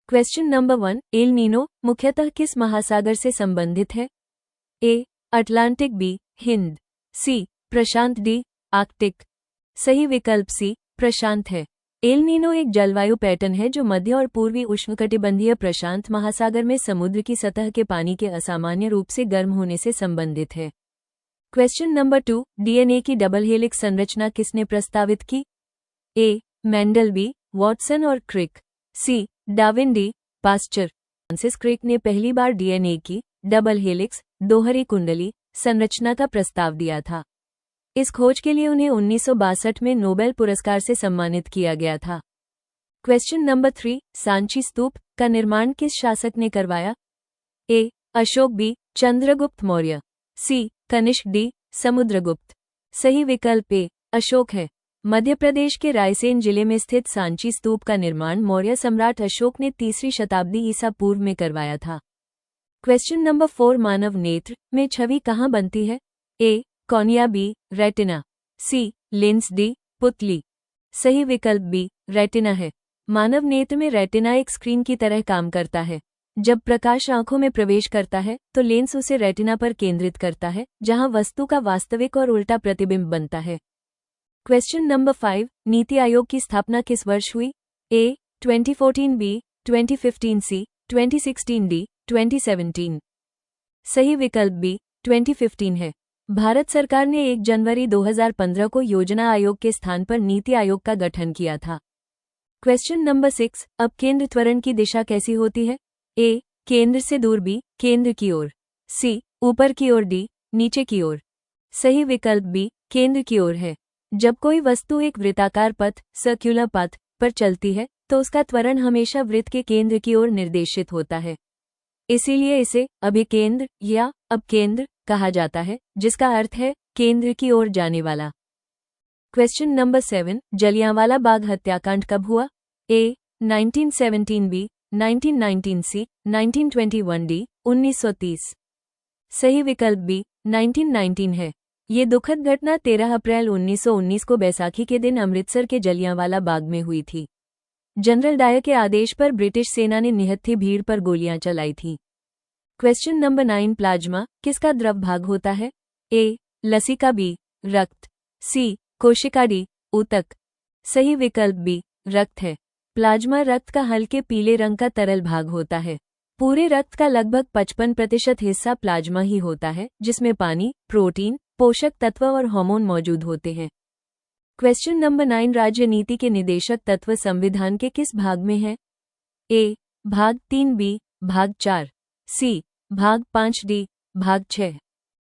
Question number 1, El Nino मुख्यतः किस महासागर से संबंधित है? A Atlantic, B Hind, C Prashant, D Arctic. सही विकल्प सी प्रशांत है। एल नीनो एक जलवायु पैटर्न है जो मध्य और पूर्वी उष्णकटिबंधीय प्रशांत महासागर में समुद्र की सतह के पानी के असामान्य रूप से गर्म होने से संबंधित है। क्वेश्चन नंबर 2, डीएनए की डबल हेलिक्स संरचना किसने प्रस्तावित की? ए मेंडल, बी वॉटसन और Crick, C Darwin, D Pasteur. Francis Crick ने पहली बार डीएनए की डबल हेलिक्स दोहरी कुंडली संरचना का प्रस्ताव दिया था। इस खोज के लिए उन्हें 1962 में नोबेल पुरस्कार से सम्मानित किया गया था। क्वेश्चन नंबर 3, सांची स्तूप का निर्माण किस शासक ने करवाया? ए अशोक, बी चंद्रगुप्त मौर्य, सी कनिष्क, डी समुद्रगुप्त। सही विकल्प ए अशोक है। मध्य प्रदेश के रायसेन जिले में स्थित सांची स्तूप का निर्माण मौर्य सम्राट अशोक ने 3वीं शताब्दी ईसा पूर्व में करवाया था। क्वेश्चन नंबर 4, मानव नेत्र में छवि कहाँ बनती है? ए कॉर्निया, बी रेटिना, सी लेंस, डी पुतली। सही विकल्प बी रेटिना है। मानव नेत्र में रेटिना एक स्क्रीन की तरह काम करता है। जब प्रकाश आंखों में प्रवेश करता है तो लेंस उसे रेटिना पर केंद्रित करता है, जहां वस्तु का वास्तविक और उल्टा प्रतिबिंब बनता है। क्वेश्चन नंबर 5, नीति आयोग की स्थापना किस वर्ष हुई? ए 2014, बी 2015, सी 2016, डी 2017। सही विकल्प बी 2015 है। भारत सरकार ने 1 जनवरी 2015 को योजना आयोग के स्थान पर नीति आयोग का गठन किया था। क्वेश्चन नंबर 6, अब केंद्र त्वरण की दिशा कैसी होती है? ए केंद्र से दूर, बी केंद्र की ओर, सी ऊपर की ओर, डी नीचे की ओर। सही विकल्प बी केंद्र की ओर है। जब कोई वस्तु एक वृत्ताकार पथ सर्क्युलर पथ पर चलती है तो उसका त्वरण हमेशा वृत्त के केंद्र की ओर निर्देशित होता है। इसीलिए इसे अभिकेंद्र या अपकेंद्र कहा जाता है, जिसका अर्थ है केंद्र की ओर जाने वाला। क्वेश्चन नंबर 7, जलियांवाला बाग हत्याकांड कब हुआ? ए 1917, बी 1919, सी 1921, डी 1930। सही विकल्प बी 1919 है। ये दुखद घटना 13 अप्रैल 1919 को बैसाखी के दिन अमृतसर के जलियांवाला बाग में हुई थी। जनरल डायर के आदेश पर ब्रिटिश सेना ने निहत्थी भीड़ पर गोलियां चलाई थीं। क्वेश्चन नंबर 9, प्लाज्मा किसका द्रव भाग होता है? ए लसिका, बी रक्त, सी कोशिका, डी ऊतक। सही विकल्प बी रक्त है। प्लाज्मा रक्त का हल्के पीले रंग का तरल भाग होता है। पूरे रक्त का लगभग 55% हिस्सा प्लाज्मा ही होता है, जिसमें पानी, प्रोटीन, पोषक तत्व और हार्मोन मौजूद होते हैं। क्वेश्चन नंबर 9, राज्य नीति के निदेशक तत्व संविधान के किस भाग में है? ए भाग 3, बी भाग 4, सी भाग 5, डी भाग 6।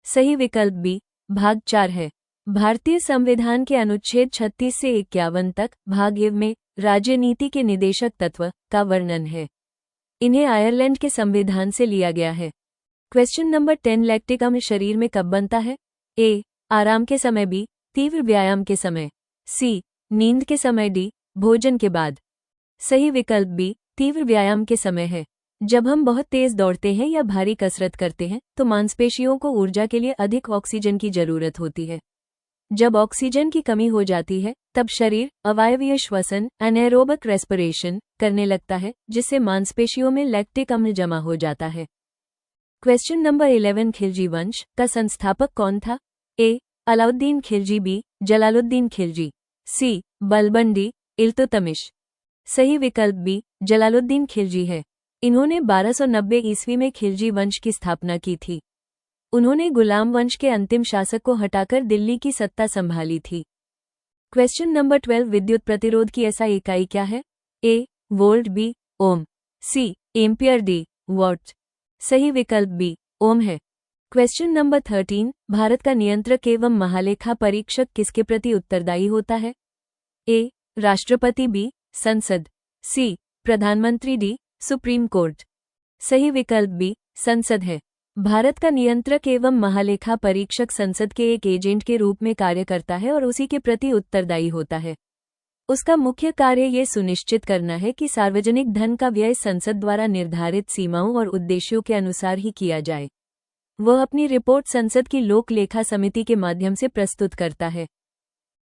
सही विकल्प बी भाग 4 है। भारतीय संविधान के अनुच्छेद 36 से 51 तक भाग ए में राज्य नीति के निदेशक तत्व का वर्णन है। इन्हें आयरलैंड के संविधान से लिया गया है। क्वेश्चन नंबर 10, लैक्टिक अम्ल शरीर में कब बनता है? ए आराम के समय, बी तीव्र व्यायाम के समय, सी नींद के समय, डी भोजन के बाद। सही विकल्प बी तीव्र व्यायाम के समय है। जब हम बहुत तेज दौड़ते हैं या भारी कसरत करते हैं तो मांसपेशियों को ऊर्जा के लिए अधिक ऑक्सीजन की जरूरत होती है। जब ऑक्सीजन की कमी हो जाती है तब शरीर अवायवीय श्वसन एनाएरोबिक रेस्पिरेशन करने लगता है, जिससे मांसपेशियों में लैक्टिक अम्ल जमा हो जाता है। क्वेश्चन नंबर 11, खिलजी वंश का संस्थापक कौन था? ए अलाउद्दीन खिलजी, बी जलालुद्दीन खिलजी, सी बलबन, डी इल्तुतमिश। सही विकल्प बी जलालुद्दीन खिलजी है। इन्होंने 1290 ईस्वी में खिलजी वंश की स्थापना की थी। उन्होंने गुलाम वंश के अंतिम शासक को हटाकर दिल्ली की सत्ता संभाली थी। क्वेश्चन नंबर 12, विद्युत प्रतिरोध की एसआई इकाई क्या है? A volt, B ohm, C ampere, D watt. सही विकल्प बी ओम है। क्वेश्चन नंबर 13, भारत का नियंत्रक एवं महालेखा परीक्षक किसके प्रति उत्तरदायी होता है? ए राष्ट्रपति, बी संसद, सी प्रधानमंत्री, डी सुप्रीम कोर्ट। सही विकल्प बी संसद है। भारत का नियंत्रक एवं महालेखा परीक्षक संसद के एक एजेंट के रूप में कार्य करता है और उसी के प्रति उत्तरदायी होता है। उसका मुख्य कार्य ये सुनिश्चित करना है कि सार्वजनिक धन का व्यय संसद द्वारा निर्धारित सीमाओं और उद्देश्यों के अनुसार ही किया जाए। वह अपनी रिपोर्ट संसद की लोक लेखा समिति के माध्यम से प्रस्तुत करता है।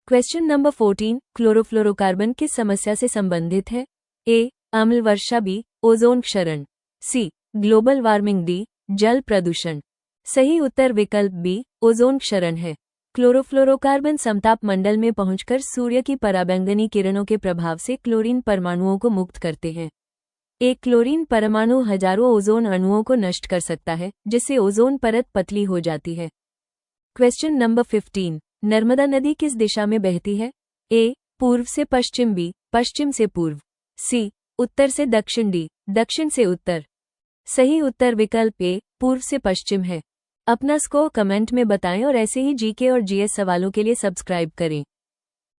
क्वेश्चन नंबर 14, क्लोरोफ्लोरोकार्बन किस समस्या से संबंधित है? ए अम्ल वर्षा, बी ओजोन क्षरण। सी, ग्लोबल वार्मिंग। डी, जल प्रदूषण। सही उत्तर विकल्प बी, ओजोन क्षरण है। क्लोरोफ्लोरोकार्बन समताप मंडल में पहुंचकर सूर्य की पराबैंगनी किरणों के प्रभाव से क्लोरीन परमाणुओं को मुक्त करते हैं। एक क्लोरीन परमाणु हजारों ओजोन अणुओं को नष्ट कर सकता है, जिससे ओजोन परत पतली हो जाती है। Question number 15। नर्मदा नदी किस दिशा में बहती है? ए, पूर्व से पश्चिम। बी, पश्चिम से पूर्व। सी, उत्तर से दक्षिण। डी, दक्षिण से उत्तर। सही उत्तर विकल्प ए, पूर्व से पश्चिम है। अपना स्कोर कमेंट में बताएं और ऐसे ही जीके और जीएस सवालों के लिए सब्सक्राइब करें।